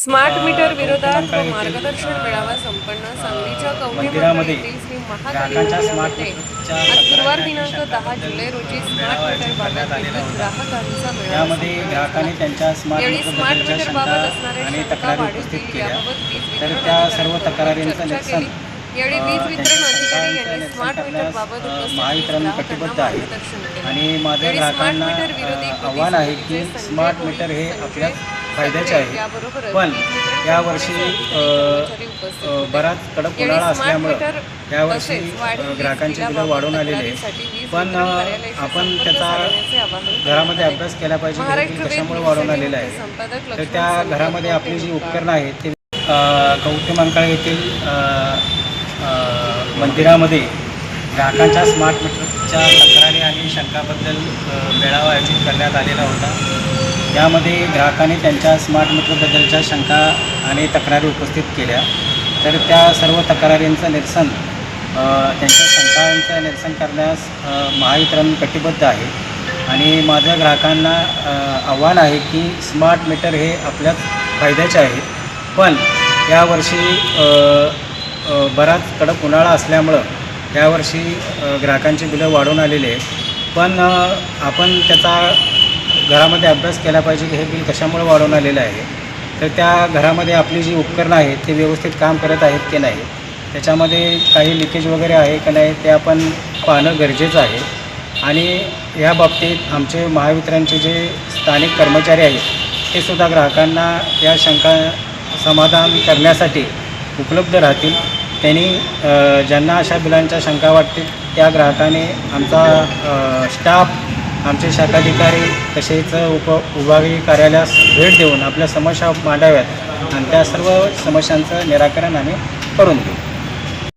Smart meter विरोधात व मार्गदर्शन मेळावा संपन्न सांगलीच्या कवठेमंकाळ येथील श्री महाकाली मंदिरामध्ये आज गुरुवार दिनांक 10 जुलै रोजी स्मार्ट मीटर बाबत विविध ग्राहकांचा मेळावा यावेळी स्मार्ट मीटर बाबत असणाऱ्या शंका वाढीव याबाबत वीज वितरण अधिकाऱ्यांनी चर्चा केली। यावेळी वीज वितरण अधिकारी यांनी स्मार्ट मीटर बाबत महावितरण कटिबद्ध आहे आणि माझ्या ग्राहकांना आव्हान आहे की स्मार्ट मीटर हे आपल्या फायद्याचे आहे, पण यावर्षी बराच कडक उन्हाळा असल्यामुळं यावर्षी ग्राहकांची बिलं वाढून आलेली आहे। पण आपण त्याचा घरामध्ये अभ्यास केला पाहिजे की कशामुळे वाढून आलेलं आहे। तर त्या घरामध्ये आपली जी उपकरणं आहेत ते कवठेमंकाळ येथील मंदिरामध्ये ग्राहकांच्या स्मार्ट मीटरच्या तक्रारी आणि शंकाबद्दल मेळावा आयोजित करण्यात आलेला होता। यामध्ये ग्राहकांनी त्यांच्या स्मार्ट मीटरबद्दलच्या शंका आणि तक्रारी उपस्थित केल्या। तर त्या सर्व तक्रारींचं निरसन त्यांच्या शंकांचं निरसन करण्यास महावितरण कटिबद्ध आहे आणि माझ्या ग्राहकांना आव्हान आहे की स्मार्ट मीटर हे आपल्याच फायद्याचे आहेत, पण यावर्षी बराच कडक उन्हाळा असल्यामुळं यावर्षी ग्राहकांची बिलं वाढून आलेली आहे। पण आपण त्याचा घरामध्ये अभ्यास केला पाहिजे की हे बिल कशामुळे वाढवून आलेलं आहे। तर त्या घरामध्ये आपली जी उपकरणं आहेत ते व्यवस्थित काम करत आहेत की नाही, त्याच्यामध्ये काही लिकेज वगैरे आहे की नाही ते आपण पाहणं गरजेचं आहे। आणि या बाबतीत आमचे महावितरणचे जे स्थानिक कर्मचारी आहेत ते सुद्धा ग्राहकांना या शंका समाधान करण्यासाठी उपलब्ध राहतील। त्यांनी ज्यांना अशा बिलांच्या शंका वाटतील त्या ग्राहकाने आमचा स्टाफ, आमचे शाखाधिकारी तसेच उपविभागीय कार्यालयास भेट देऊन आपल्या समस्या मांडाव्यात आणि त्या सर्व समस्यांचं निराकरण आम्ही करून देऊ।